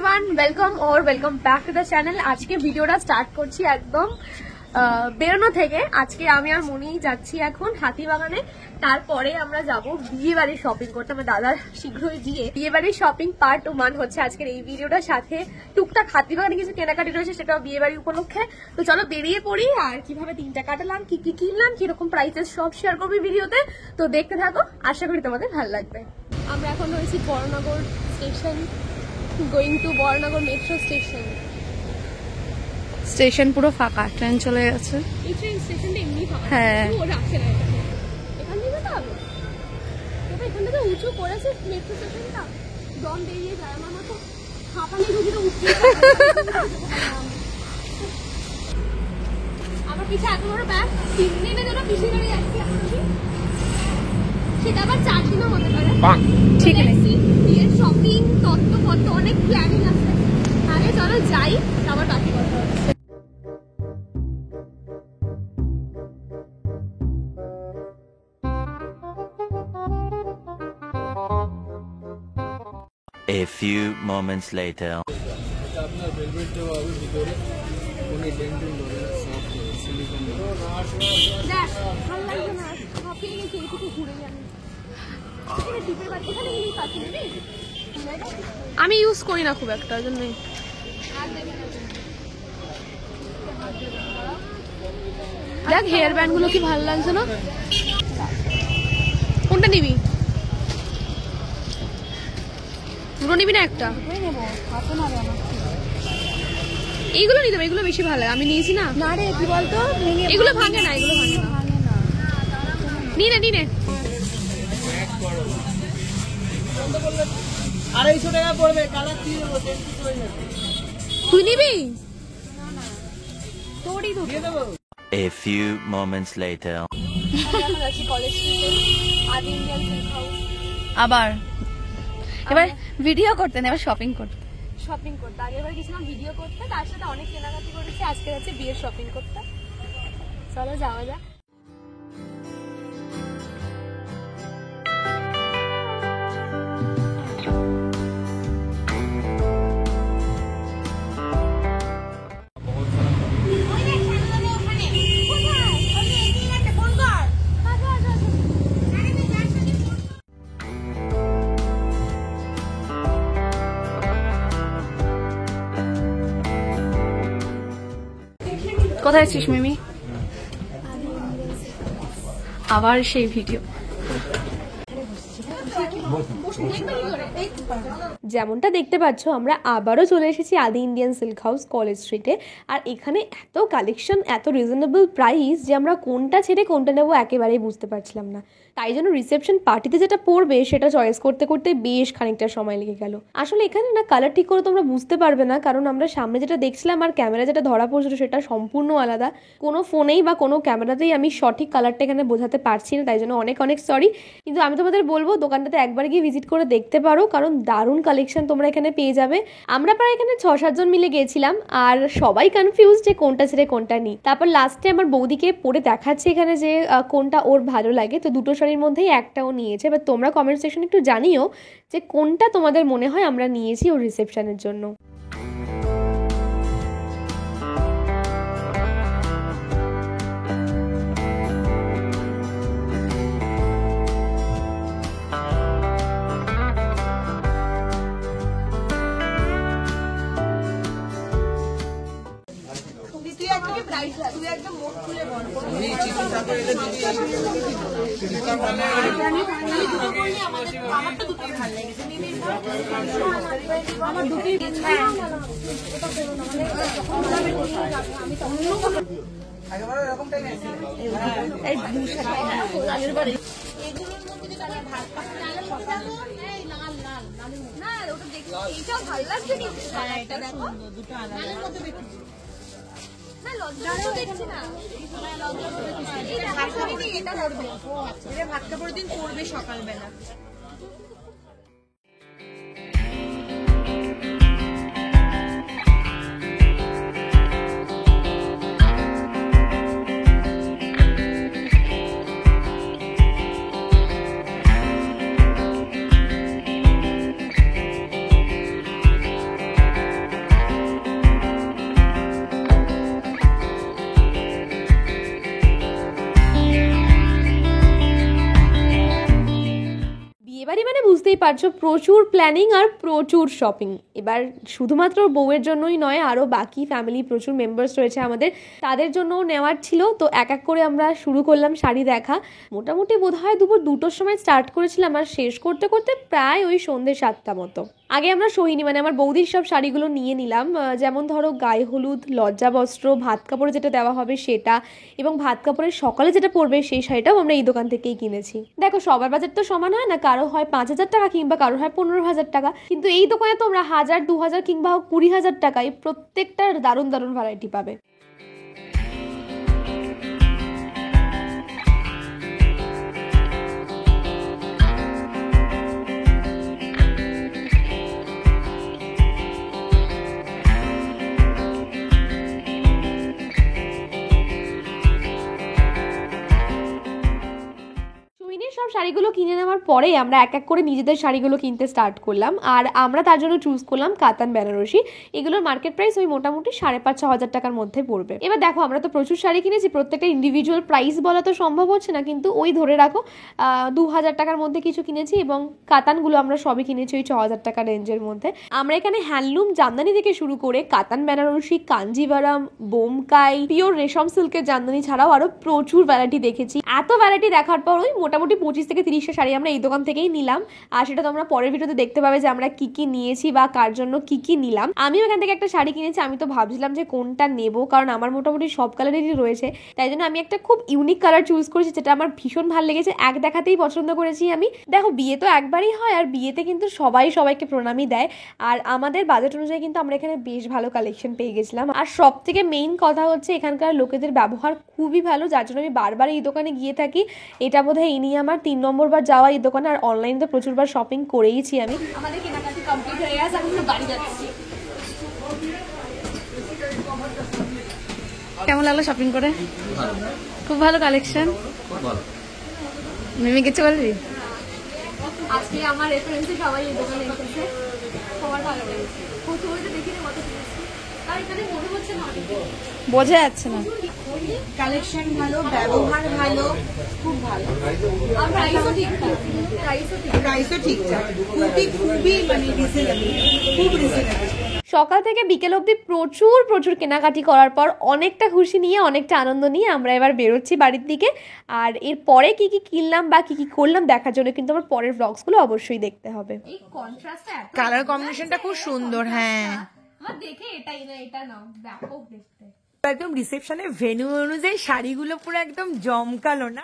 Everyone, welcome back to the channel. আজকে ভিডিওটা start করছি একদম বেরোনো থেকে। আজকে আমি আর মনি যাচ্ছি এখন হাতিবাগানে। তারপরে আমরা যাব বিয়ে বাড়ির শপিং করতে। আমার দাদা শীঘ্রই বিয়ে বাড়ির শপিং পার্ট 1 হচ্ছে আজকের এই ভিডিওটার সাথে। টুকটাক হাতিবাগানে কিছু কেনাকাটি রয়েছে, সেটাও বিয়ে বাড়ি উপলক্ষে। তো চলো বেরিয়ে পড়ি, আর কিভাবে দিনটা কাটালাম, কি কি কিনলাম, কিরকম প্রাইসেস সব শেয়ার করবো ভিডিওতে। তো দেখতে থাকো, আশা করি তোমাদের ভালো লাগবে। আমরা এখন রয়েছি Baranagar station, going to Baranagar metro station. Station পুরো ফাঁকা, ট্রেন চলে গেছে। এই ট্রেন স্টেশনটা এমনি ফাঁকা, হ্যাঁ ও রাখছে না এখানে। এখান থেকে যেতে হবে, তবে এখান থেকে উঁচু করেছে মেট্রো স্টেশনটা, দম বেরিয়ে যায় আমার মতো। হাঁপানি রুগীটা উঠতে আমার পিছে এত বড় ব্যাগ, 3 দিনের জন্য পিছিয়ে বেড়ে যাচ্ছি এখন আমি। সেটা আবার 4 দিনও হতে পারে। ঠিক আছে, বিয়ের শপিং তত্ত্ব অনেক প্ল্যানিং আছে। আগে চলো যাই, আবার বাকি কথা হচ্ছে। A few moments later. আপনার ভেলভেট দেওয়া হবে ভিতরে, কোনো ডেন্টিং হবে না, সফট সিলিকন হবে। দেখ ভালো লাগবে না, শপিং এ গিয়ে একটু ঘুরে যাই। এখানে টিপের বাড়ি, এখানে গেলেই পাচ্ছি না। আমি ইউজ করি না খুব একটা, ওই জন্যই। দেখ হেয়ার ব্যান্ড গুলো কি ভালো লাগছে না? কোনটা নিবি? দুটো নিবি না একটা? এইগুলো নিতে হবে, এগুলো বেশি ভালো লাগে। আমি নিয়েছি না। না রে, কি বলতো, এগুলো ভাঙে না, এগুলো ভাঙে না। নিনে 250 টাকা পড়বে, কালার দিয়ে দেবো, তুই নিবি? তোরই দুটো দিয়ে দেবো। A few moments later. College আদি ইন্ডিয়ান সিল্ক হাউস আবার এবার ভিডিও করতে না, এবার শপিং করতে। শপিং করতে। আগেরবার গেছিলাম ভিডিও করতে, তার সাথে অনেক কেনাকাটি করেছি। আজকে যাচ্ছে বিয়ের শপিং করতে। চলো যাওয়া যাক। কোথায় আছিস মিমি? আবার সেই ভিডিও। যেমনটা দেখতে পাচ্ছ, আমরা আবারও চলে এসেছি আদি ইন্ডিয়ান সিল্ক হাউস কলেজ স্ট্রিটে। আর এখানে এত কালেকশন, এত রিজনেবল প্রাইস যে আমরা কোনটা ছেড়ে কোনটা নেবো একেবারেই বুঝতে পারছিলাম না। তাই জন্য রিসেপশন পার্টিতে যেটা পড়বে সেটা চয়েস করতে করতে বেশ খানিকটা সময় লেগে গেল। আসলে এখানে না কালার ঠিক করে তোমরা বুঝতে পারবে না, কারণ আমরা সামনে যেটা দেখছিলাম আর ক্যামেরা যেটা ধরা পড়ছিল সেটা সম্পূর্ণ আলাদা। কোনো ফোনেই বা কোনো ক্যামেরাতেই আমি সঠিক কালারটা এখানে বোঝাতে পারছি না, তাই জন্য অনেক অনেক সরি। কিন্তু আমি তোমাদের বলবো দোকানটাতে একবার গিয়ে ভিজিট করে দেখতে পারো, কারণ দারুণ কালেকশন তোমরা এখানে পেয়ে যাবে। আমরা প্রায় এখানে 6-7 জন মিলে গিয়েছিলাম, আর সবাই কনফিউজ যে কোনটা ছেড়ে কোনটা নিই। তারপর লাস্টে আমার বৌদিকে পরে দেখাচ্ছে এখানে যে কোনটা ওর ভালো লাগে। তো দুটো শাড়ির মধ্যেই একটাও নিয়েছে। এবার তোমরা কমেন্ট সেকশনে একটু জানিও যে কোনটা তোমাদের মনে হয় আমরা নিয়েছি ওর রিসেপশনের জন্য। ভাত কাপড় দিন পড়বে সকালবেলা। বুঝতেই পারছো প্রচুর প্ল্যানিং আর প্রচুর শপিং। এবার শুধুমাত্র বউয়ের জন্যই নয়, আরও বাকি ফ্যামিলি প্রচুর মেম্বার্স রয়েছে আমাদের, তাদের জন্যও নেওয়ার ছিল। তো এক এক করে আমরা শুরু করলাম শাড়ি দেখা। মোটামুটি বোধহয় দুপুর 2টোর সময় স্টার্ট করেছিলাম আর শেষ করতে করতে প্রায় ওই সন্ধ্যে 7টা মতো। আগে আমরা সোহিনী মানে আমার বৌদির সব শাড়িগুলো নিয়ে নিলাম, যেমন ধরো গায়ে হলুদ, লজ্জাবস্ত্র, ভাত কাপড়ে যেটা দেওয়া হবে সেটা, এবং ভাত কাপড়ের সকালে যেটা পরবে সেই শাড়িটাও আমরা এই দোকান থেকেই কিনেছি। দেখো সবার বাজেট তো সমান হয় না, কারো হয় 5,000 টাকা কিংবা কারো হয় 15,000 টাকা, কিন্তু এই দোকানে তোমরা 1,000, 2,000 কিংবা 20,000 টাকায় প্রত্যেকটার দারুণ দারুণ ভ্যারাইটি পাবে। সব শাড়িগুলো কিনে নেওয়ার পরে আমরা এক এক করে নিজেদের শাড়িগুলো কিনতে স্টার্ট করলাম। আর আমরা তার জন্য চুজ করলাম কাতান বেনারসি। এগুলোর মার্কেট প্রাইস ওই মোটামুটি 5,500-6,000 টাকার মধ্যে পড়বে। এবার দেখো আমরা তো প্রচুর শাড়ি কিনেছি, প্রত্যেকটা ইন্ডিভিজুয়াল প্রাইস বলা তো সম্ভব হচ্ছে না, কিন্তু ওই ধরে রাখো 2,000 টাকার মধ্যে কিছু কিনেছি, এবং কাতানগুলো আমরা সবই কিনেছি ওই 6,000 টাকা রেঞ্জের মধ্যে। আমরা এখানে হ্যান্ডলুম জামদানি থেকে শুরু করে কাতান বেনারসি, কাঞ্জিভারাম, বোমকাই, পিওর রেশম সিল্কের জামদানি ছাড়াও আরো প্রচুর ভ্যারাইটি দেখেছি। এত ভ্যারাইটি দেখার পর ওই মোটামুটি 25 থেকে 30টা শাড়ি আমরা এই দোকান থেকেই নিলাম। আর সেটা তোমরা পরের ভিডিওতে দেখতে পাবে যে আমরা কি কি নিয়েছি বা কার জন্য কি কি নিলাম। আমিও এখান থেকে একটা শাড়ি কিনেছি। আমি তো ভাবছিলাম যে কোনটা নেব, কারণ আমার মোটামুটি সব কালারেরই রয়েছে, তাই জন্য আমি একটা খুব ইউনিক কালার চুজ করেছি যেটা আমার ভীষণ ভালো লেগেছে। এক দেখাতেই পছন্দ করেছি আমি। দেখো বিয়ে তো একবারই হয়, আর বিয়েতে কিন্তু সবাই সবাইকে প্রণামই দেয়, আর আমাদের বাজেট অনুযায়ী কিন্তু আমরা এখানে বেশ ভালো কালেকশন পেয়ে গেছিলাম। আর সব থেকে মেইন কথা হচ্ছে এখানকার লোকেদের ব্যবহার খুবই ভালো, যার জন্য আমি বারবার এই দোকানে গিয়ে থাকি। এটা বোধহয় এই নিয়ে আমার 3 নম্বর বার যাওয়া এই দোকানে, আর অনলাইনে তো প্রচুরবার শপিং করেইছি আমি। আমাদের কেনাকাটি কমপ্লিট হয়ে গেছে, আমি বাড়ি যাচ্ছি। কেমন লাগলো শপিং করে? খুব ভালো কালেকশন। মিমি কিছু বলবি? আজকে আমার রেফারেন্সে সবাই এই দোকানে এসেছে, সবার ভালো লেগেছে। প্রথমে তো দেখিনি কত কিনেছি, আর এখানে মনে হচ্ছে না বোঝা যাচ্ছে না। কালেকশন ভালো, ব্যবহার ভালো, খুব ভালো, আর প্রাইসও ঠিকঠাক, প্রাইসও ঠিকঠাক, খুবই মানে রিজনেবল, খুব রিজনেবল। সকাল থেকে বিকেল অবধি প্রচুর কেনাকাটি করার পর অনেকটা খুশি নিয়ে, অনেকটা আনন্দ নিয়ে আমরা এবার বেরোচ্ছি বাড়ির দিকে। আর এর পরে কি কি কিনলাম বা কি কি করলাম দেখার জন্য কিন্তু আমার পরের ব্লগসগুলো অবশ্যই দেখতে হবে। এই কন্ট্রাস্টটা, কালার কম্বিনেশনটা খুব সুন্দর। হ্যাঁ, আমার দেখে এটাই না এটা না, ব্যাপক দেখতে। একদম রিসেপশনের ভেন্যু অনুযায়ী শাড়িগুলো পুরো একদম জমকালো না।